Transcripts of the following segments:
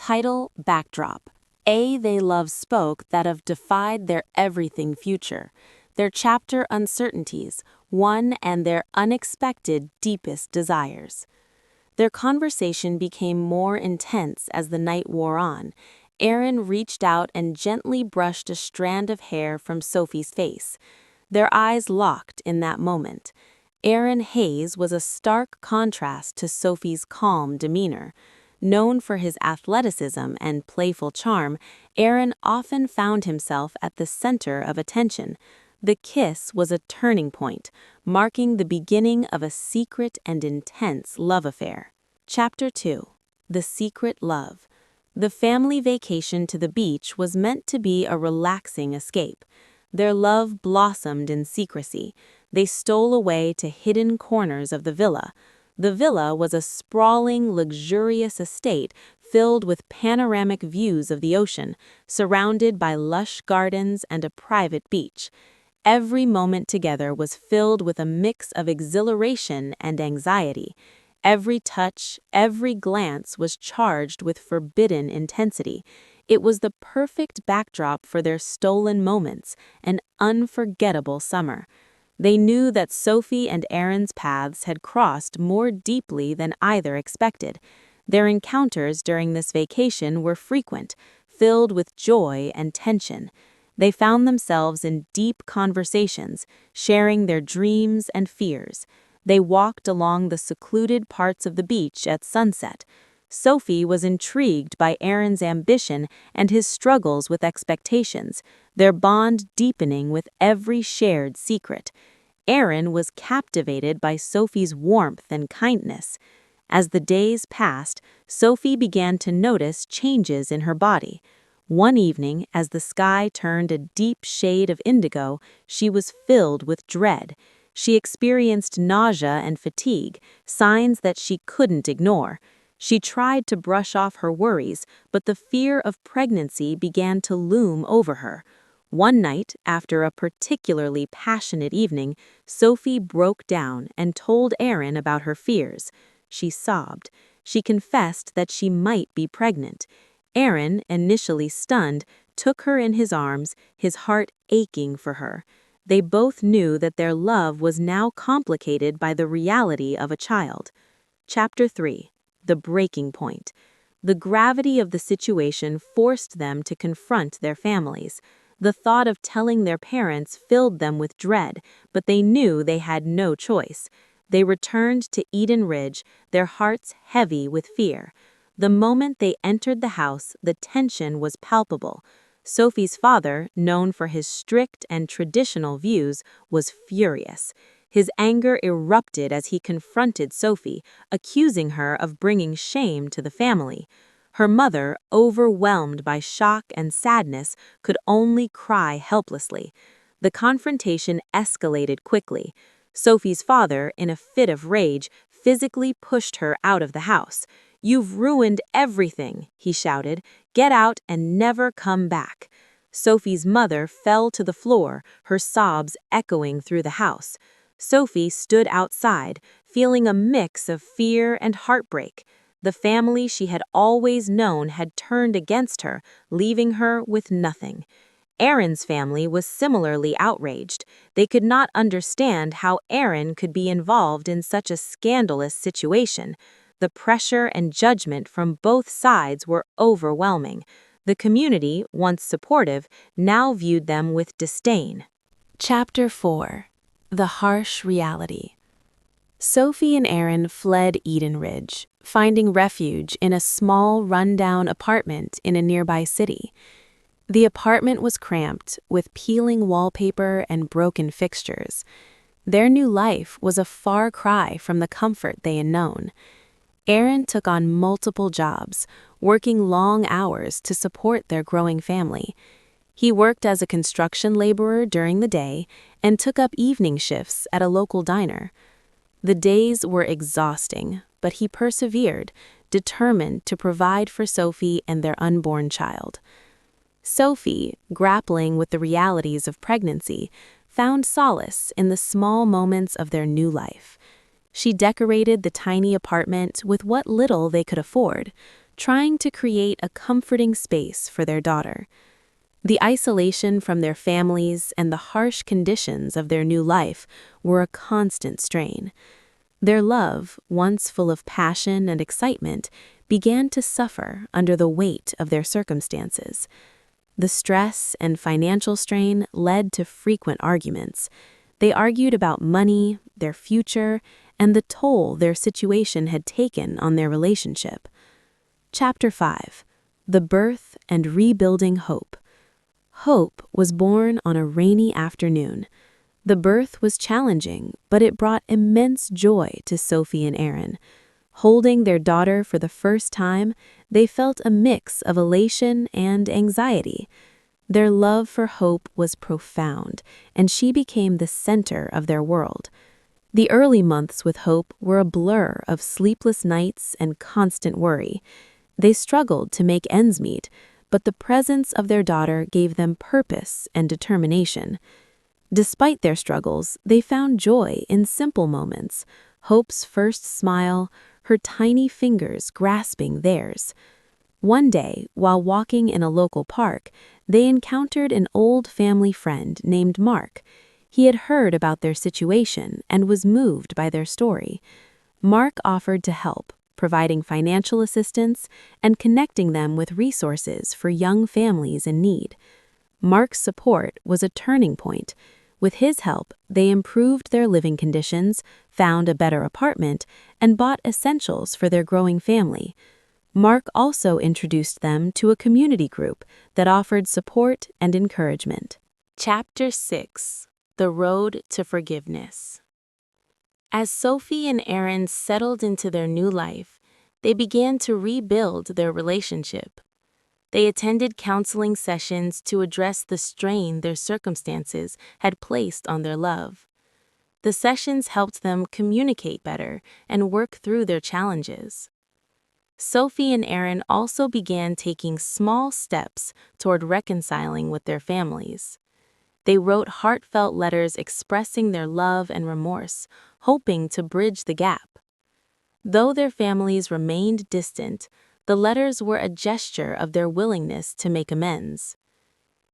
Title, backdrop. They love spoke that have defied their everything future. Their chapter uncertainties, one and their unexpected deepest desires. Their conversation became more intense as the night wore on. Aaron reached out and gently brushed a strand of hair from Sophie's face. Their eyes locked in that moment. Aaron Hayes was a stark contrast to Sophie's calm demeanor. Known for his athleticism and playful charm, Aaron often found himself at the center of attention. The kiss was a turning point, marking the beginning of a secret and intense love affair. Chapter 2. The Secret Love. The family vacation to the beach was meant to be a relaxing escape. Their love blossomed in secrecy. They stole away to hidden corners of the villa. The villa was a sprawling, luxurious estate filled with panoramic views of the ocean, surrounded by lush gardens and a private beach. Every moment together was filled with a mix of exhilaration and anxiety. Every touch, every glance was charged with forbidden intensity. It was the perfect backdrop for their stolen moments, an unforgettable summer. They knew that Sophie and Aaron's paths had crossed more deeply than either expected. Their encounters during this vacation were frequent, filled with joy and tension. They found themselves in deep conversations, sharing their dreams and fears. They walked along the secluded parts of the beach at sunset. Sophie was intrigued by Aaron's ambition and his struggles with expectations, their bond deepening with every shared secret. Aaron was captivated by Sophie's warmth and kindness. As the days passed, Sophie began to notice changes in her body. One evening, as the sky turned a deep shade of indigo, she was filled with dread. She experienced nausea and fatigue, signs that she couldn't ignore. She tried to brush off her worries, but the fear of pregnancy began to loom over her. One night, after a particularly passionate evening, Sophie broke down and told Aaron about her fears. She sobbed. She confessed that she might be pregnant. Aaron, initially stunned, took her in his arms, his heart aching for her. They both knew that their love was now complicated by the reality of a child. Chapter 3. The Breaking Point. The gravity of the situation forced them to confront their families. The thought of telling their parents filled them with dread, but they knew they had no choice. They returned to Eden Ridge, their hearts heavy with fear. The moment they entered the house, the tension was palpable. Sophie's father, known for his strict and traditional views, was furious. His anger erupted as he confronted Sophie, accusing her of bringing shame to the family. Her mother, overwhelmed by shock and sadness, could only cry helplessly. The confrontation escalated quickly. Sophie's father, in a fit of rage, physically pushed her out of the house. "You've ruined everything," he shouted. "Get out and never come back." Sophie's mother fell to the floor, her sobs echoing through the house. Sophie stood outside, feeling a mix of fear and heartbreak. The family she had always known had turned against her, leaving her with nothing. Aaron's family was similarly outraged. They could not understand how Aaron could be involved in such a scandalous situation. The pressure and judgment from both sides were overwhelming. The community, once supportive, now viewed them with disdain. Chapter 4. The Harsh Reality. Sophie and Aaron fled Eden Ridge, finding refuge in a small, rundown apartment in a nearby city. The apartment was cramped, with peeling wallpaper and broken fixtures. Their new life was a far cry from the comfort they had known. Aaron took on multiple jobs, working long hours to support their growing family. He worked as a construction laborer during the day and took up evening shifts at a local diner. The days were exhausting, but he persevered, determined to provide for Sophie and their unborn child. Sophie, grappling with the realities of pregnancy, found solace in the small moments of their new life. She decorated the tiny apartment with what little they could afford, trying to create a comforting space for their daughter. The isolation from their families and the harsh conditions of their new life were a constant strain. Their love, once full of passion and excitement, began to suffer under the weight of their circumstances. The stress and financial strain led to frequent arguments. They argued about money, their future, and the toll their situation had taken on their relationship. Chapter 5. The Birth and Rebuilding Hope. Hope was born on a rainy afternoon. The birth was challenging, but it brought immense joy to Sophie and Aaron. Holding their daughter for the first time, they felt a mix of elation and anxiety. Their love for Hope was profound, and she became the center of their world. The early months with Hope were a blur of sleepless nights and constant worry. They struggled to make ends meet, but the presence of their daughter gave them purpose and determination. Despite their struggles, they found joy in simple moments: Hope's first smile, her tiny fingers grasping theirs. One day, while walking in a local park, they encountered an old family friend named Mark. He had heard about their situation and was moved by their story. Mark offered to help, providing financial assistance and connecting them with resources for young families in need. Mark's support was a turning point. With his help, they improved their living conditions, found a better apartment, and bought essentials for their growing family. Mark also introduced them to a community group that offered support and encouragement. Chapter 6. The Road to Forgiveness. As Sophie and Aaron settled into their new life, they began to rebuild their relationship. They attended counseling sessions to address the strain their circumstances had placed on their love. The sessions helped them communicate better and work through their challenges. Sophie and Aaron also began taking small steps toward reconciling with their families. They wrote heartfelt letters expressing their love and remorse, hoping to bridge the gap. Though their families remained distant, the letters were a gesture of their willingness to make amends.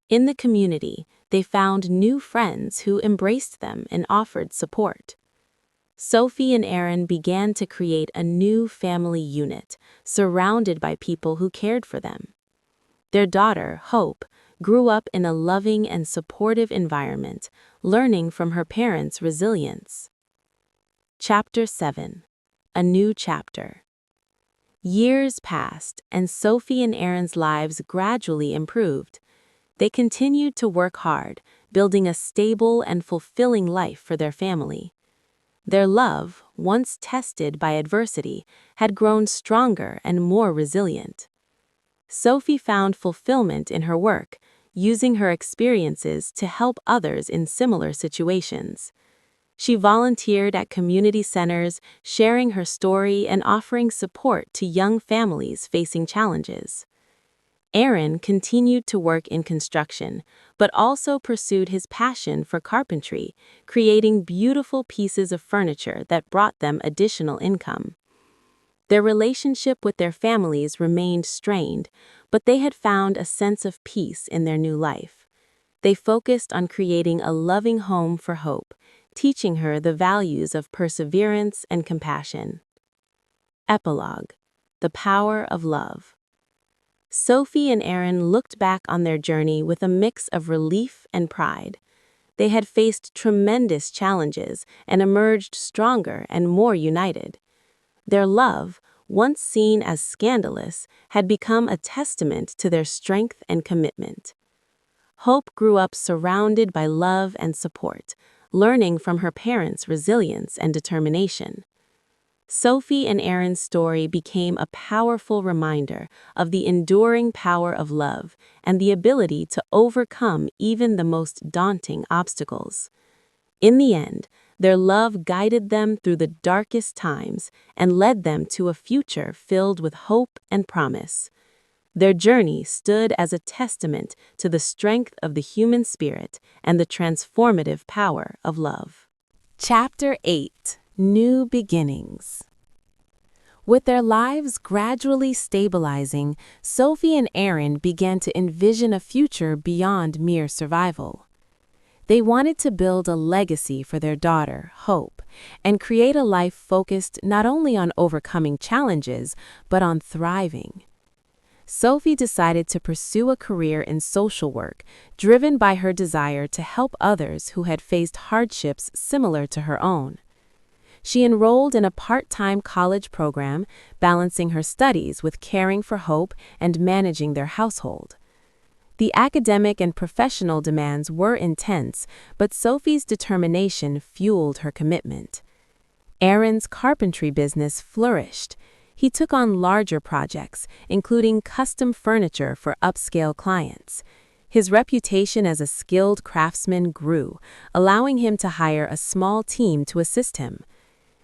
In the community, they found new friends who embraced them and offered support. Sophie and Aaron began to create a new family unit, surrounded by people who cared for them. Their daughter, Hope, grew up in a loving and supportive environment, learning from her parents' resilience. Chapter 7. A New Chapter. Years passed, and Sophie and Aaron's lives gradually improved. They continued to work hard, building a stable and fulfilling life for their family. Their love, once tested by adversity, had grown stronger and more resilient. Sophie found fulfillment in her work, using her experiences to help others in similar situations. She volunteered at community centers, sharing her story and offering support to young families facing challenges. Aaron continued to work in construction, but also pursued his passion for carpentry, creating beautiful pieces of furniture that brought them additional income. Their relationship with their families remained strained, but they had found a sense of peace in their new life. They focused on creating a loving home for Hope, teaching her the values of perseverance and compassion. Epilogue. The Power of Love. Sophie and Aaron looked back on their journey with a mix of relief and pride. They had faced tremendous challenges and emerged stronger and more united. Their love, once seen as scandalous, had become a testament to their strength and commitment. Hope grew up surrounded by love and support, learning from her parents' resilience and determination. Sophie and Aaron's story became a powerful reminder of the enduring power of love and the ability to overcome even the most daunting obstacles. In the end, their love guided them through the darkest times and led them to a future filled with hope and promise. Their journey stood as a testament to the strength of the human spirit and the transformative power of love. Chapter 8. New Beginnings. With their lives gradually stabilizing, Sophie and Aaron began to envision a future beyond mere survival. They wanted to build a legacy for their daughter, Hope, and create a life focused not only on overcoming challenges, but on thriving. Sophie decided to pursue a career in social work, driven by her desire to help others who had faced hardships similar to her own. She enrolled in a part-time college program, balancing her studies with caring for Hope and managing their household. The academic and professional demands were intense, but Sophie's determination fueled her commitment. Aaron's carpentry business flourished. He took on larger projects, including custom furniture for upscale clients. His reputation as a skilled craftsman grew, allowing him to hire a small team to assist him.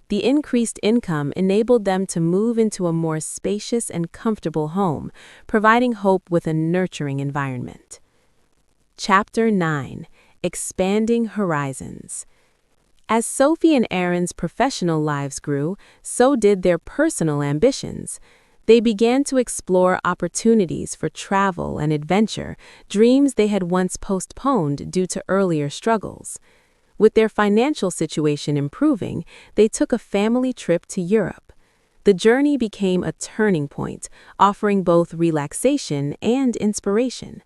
The increased income enabled them to move into a more spacious and comfortable home, providing Hope with a nurturing environment. Chapter 9: Expanding Horizons. As Sophie and Aaron's professional lives grew, so did their personal ambitions. They began to explore opportunities for travel and adventure, dreams they had once postponed due to earlier struggles. With their financial situation improving, they took a family trip to Europe. The journey became a turning point, offering both relaxation and inspiration.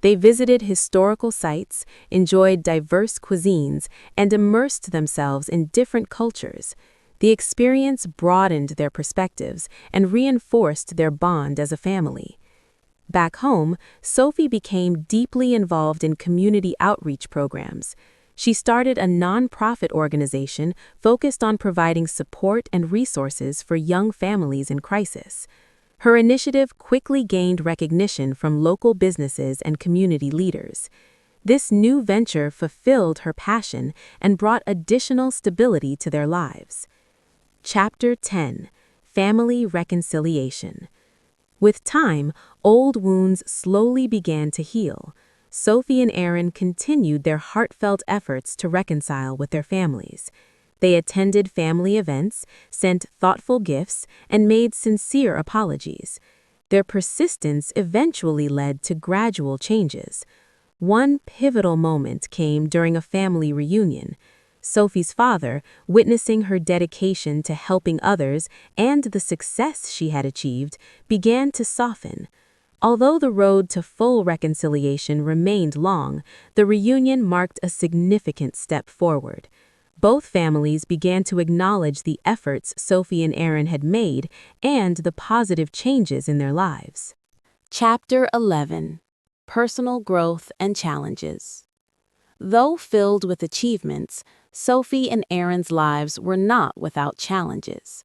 They visited historical sites, enjoyed diverse cuisines, and immersed themselves in different cultures. The experience broadened their perspectives and reinforced their bond as a family. Back home, Sophie became deeply involved in community outreach programs. She started a nonprofit organization focused on providing support and resources for young families in crisis. Her initiative quickly gained recognition from local businesses and community leaders. This new venture fulfilled her passion and brought additional stability to their lives. Chapter 10: Family Reconciliation. With time, old wounds slowly began to heal. Sophie and Aaron continued their heartfelt efforts to reconcile with their families. They attended family events, sent thoughtful gifts, and made sincere apologies. Their persistence eventually led to gradual changes. One pivotal moment came during a family reunion. Sophie's father, witnessing her dedication to helping others and the success she had achieved, began to soften. Although the road to full reconciliation remained long, the reunion marked a significant step forward. Both families began to acknowledge the efforts Sophie and Aaron had made and the positive changes in their lives. Chapter 11: Personal Growth and Challenges. Though filled with achievements, Sophie and Aaron's lives were not without challenges.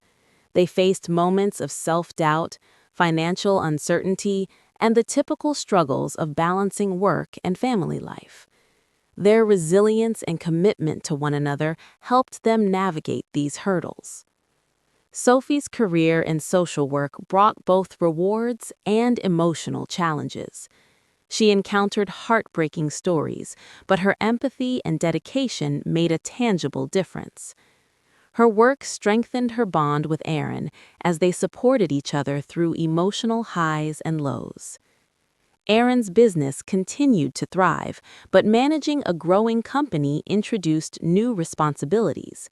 They faced moments of self-doubt, financial uncertainty, and the typical struggles of balancing work and family life. Their resilience and commitment to one another helped them navigate these hurdles. Sophie's career in social work brought both rewards and emotional challenges. She encountered heartbreaking stories, but her empathy and dedication made a tangible difference. Her work strengthened her bond with Aaron as they supported each other through emotional highs and lows. Aaron's business continued to thrive, but managing a growing company introduced new responsibilities.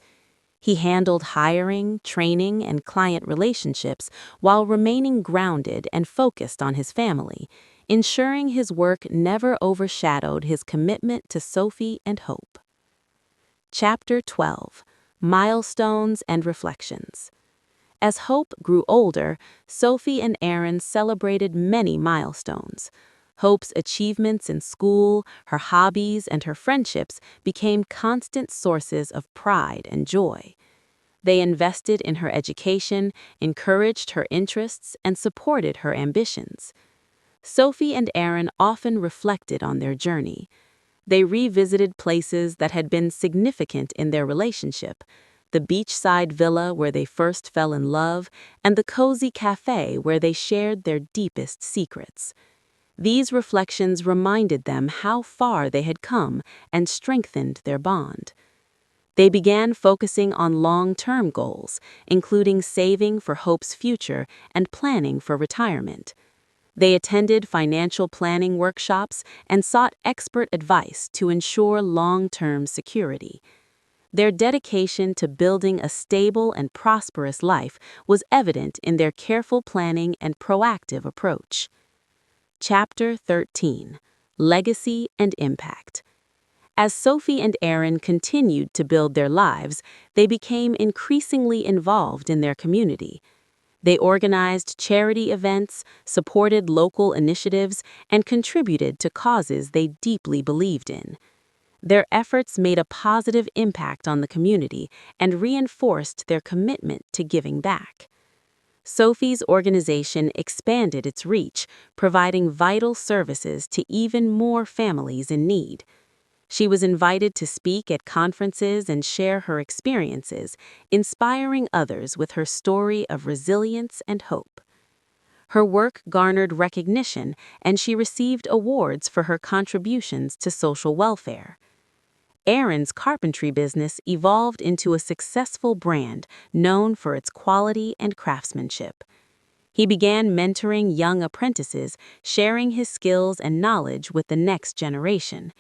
He handled hiring, training, and client relationships while remaining grounded and focused on his family, ensuring his work never overshadowed his commitment to Sophie and Hope. Chapter 12: Milestones and Reflections. As Hope grew older, Sophie and Aaron celebrated many milestones. Hope's achievements in school, her hobbies, and her friendships became constant sources of pride and joy. They invested in her education, encouraged her interests, and supported her ambitions. Sophie and Aaron often reflected on their journey. They revisited places that had been significant in their relationship: the beachside villa where they first fell in love, and the cozy cafe where they shared their deepest secrets. These reflections reminded them how far they had come and strengthened their bond. They began focusing on long-term goals, including saving for Hope's future and planning for retirement. They attended financial planning workshops and sought expert advice to ensure long-term security. Their dedication to building a stable and prosperous life was evident in their careful planning and proactive approach. Chapter 13: Legacy and Impact. As Sophie and Aaron continued to build their lives, they became increasingly involved in their community. They organized charity events, supported local initiatives, and contributed to causes they deeply believed in. Their efforts made a positive impact on the community and reinforced their commitment to giving back. Sophie's organization expanded its reach, providing vital services to even more families in need. She was invited to speak at conferences and share her experiences, inspiring others with her story of resilience and hope. Her work garnered recognition, and she received awards for her contributions to social welfare. Aaron's carpentry business evolved into a successful brand known for its quality and craftsmanship. He began mentoring young apprentices, sharing his skills and knowledge with the next generation.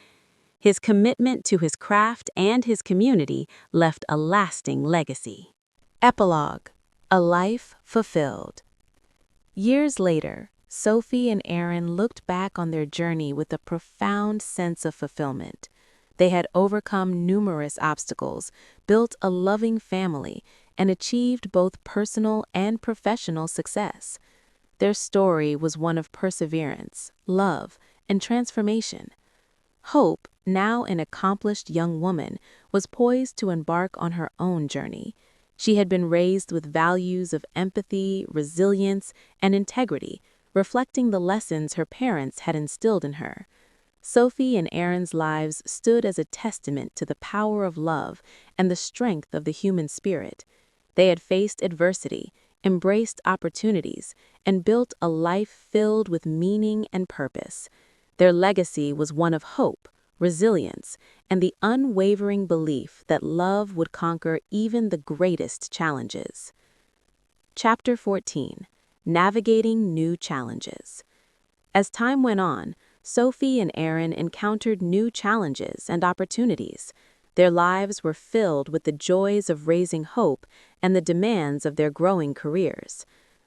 His commitment to his craft and his community left a lasting legacy. Epilogue: A Life Fulfilled. Years later, Sophie and Aaron looked back on their journey with a profound sense of fulfillment. They had overcome numerous obstacles, built a loving family, and achieved both personal and professional success. Their story was one of perseverance, love, and transformation. Hope, now an accomplished young woman, was poised to embark on her own journey. She had been raised with values of empathy, resilience, and integrity, reflecting the lessons her parents had instilled in her. Sophie and Aaron's lives stood as a testament to the power of love and the strength of the human spirit. They had faced adversity, embraced opportunities, and built a life filled with meaning and purpose. Their legacy was one of hope, resilience, and the unwavering belief that love would conquer even the greatest challenges. Chapter 14: Navigating New Challenges. As time went on, Sophie and Aaron encountered new challenges and opportunities. Their lives were filled with the joys of raising Hope and the demands of their growing careers.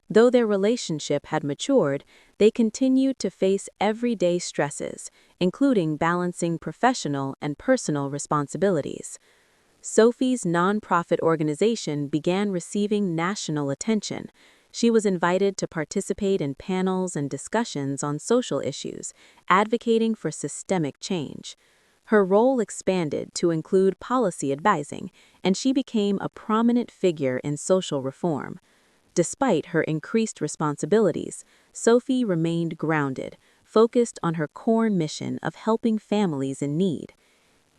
Though their relationship had matured, they continued to face everyday stresses, including balancing professional and personal responsibilities. Sophie's nonprofit organization began receiving national attention. She was invited to participate in panels and discussions on social issues, advocating for systemic change. Her role expanded to include policy advising, and she became a prominent figure in social reform. Despite her increased responsibilities, Sophie remained grounded, focused on her core mission of helping families in need.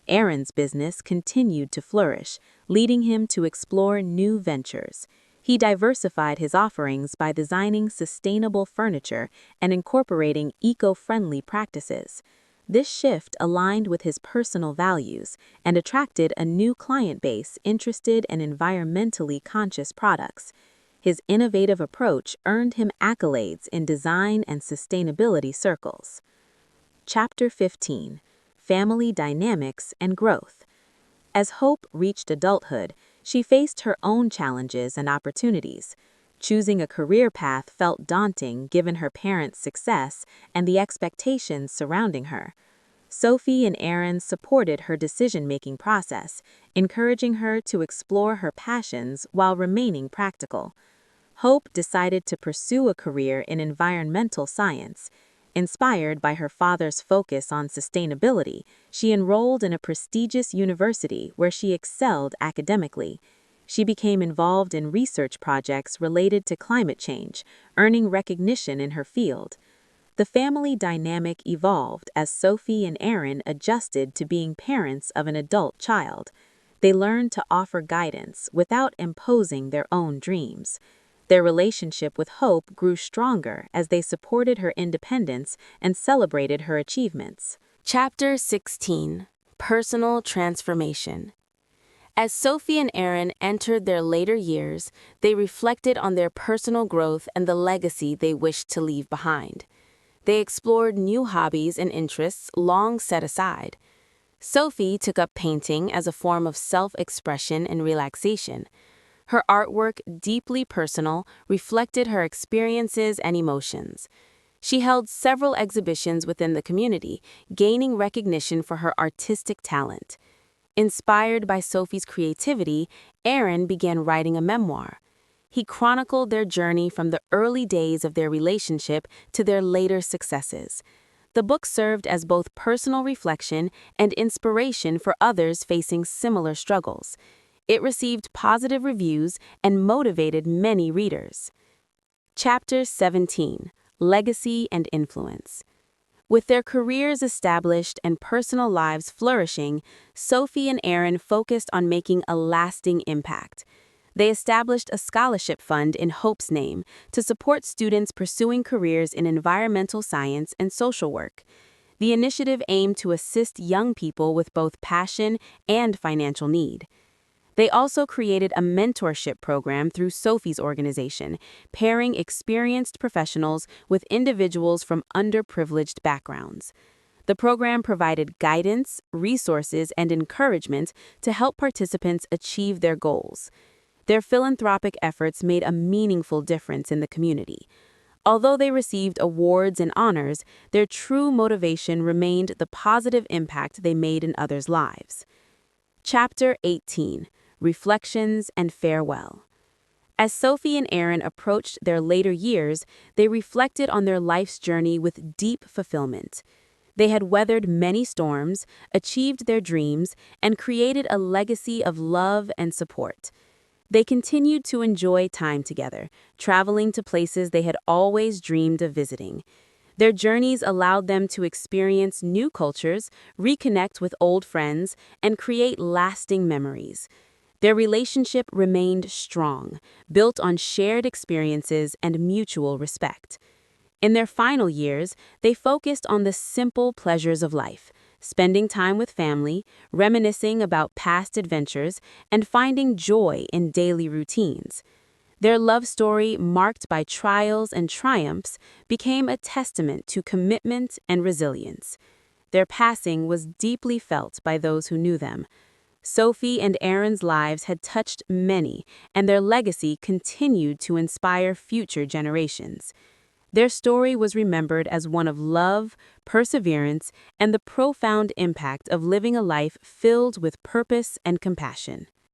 Aaron's business continued to flourish, leading him to explore new ventures. He diversified his offerings by designing sustainable furniture and incorporating eco-friendly practices. This shift aligned with his personal values and attracted a new client base interested in environmentally conscious products. His innovative approach earned him accolades in design and sustainability circles. Chapter 15: Family Dynamics and Growth. As Hope reached adulthood, she faced her own challenges and opportunities. Choosing a career path felt daunting given her parents' success and the expectations surrounding her. Sophie and Aaron supported her decision-making process, encouraging her to explore her passions while remaining practical. Hope decided to pursue a career in environmental science. Inspired by her father's focus on sustainability, she enrolled in a prestigious university where she excelled academically. She became involved in research projects related to climate change, earning recognition in her field. The family dynamic evolved as Sophie and Aaron adjusted to being parents of an adult child. They learned to offer guidance without imposing their own dreams. Their relationship with Hope grew stronger as they supported her independence and celebrated her achievements. Chapter 16: Personal Transformation. As Sophie and Aaron entered their later years, they reflected on their personal growth and the legacy they wished to leave behind. They explored new hobbies and interests long set aside. Sophie took up painting as a form of self-expression and relaxation. Her artwork, deeply personal, reflected her experiences and emotions. She held several exhibitions within the community, gaining recognition for her artistic talent. Inspired by Sophie's creativity, Aaron began writing a memoir. He chronicled their journey from the early days of their relationship to their later successes. The book served as both personal reflection and inspiration for others facing similar struggles. It received positive reviews and motivated many readers. Chapter 17: Legacy and Influence. With their careers established and personal lives flourishing, Sophie and Aaron focused on making a lasting impact. They established a scholarship fund in Hope's name to support students pursuing careers in environmental science and social work. The initiative aimed to assist young people with both passion and financial need. They also created a mentorship program through Sophie's organization, pairing experienced professionals with individuals from underprivileged backgrounds. The program provided guidance, resources, and encouragement to help participants achieve their goals. Their philanthropic efforts made a meaningful difference in the community. Although they received awards and honors, their true motivation remained the positive impact they made in others' lives. Chapter 18: Reflections and Farewell. As Sophie and Aaron approached their later years, they reflected on their life's journey with deep fulfillment. They had weathered many storms, achieved their dreams, and created a legacy of love and support. They continued to enjoy time together, traveling to places they had always dreamed of visiting. Their journeys allowed them to experience new cultures, reconnect with old friends, and create lasting memories. Their relationship remained strong, built on shared experiences and mutual respect. In their final years, they focused on the simple pleasures of life, spending time with family, reminiscing about past adventures, and finding joy in daily routines. Their love story, marked by trials and triumphs, became a testament to commitment and resilience. Their passing was deeply felt by those who knew them. Sophie and Aaron's lives had touched many, and their legacy continued to inspire future generations. Their story was remembered as one of love, perseverance, and the profound impact of living a life filled with purpose and compassion.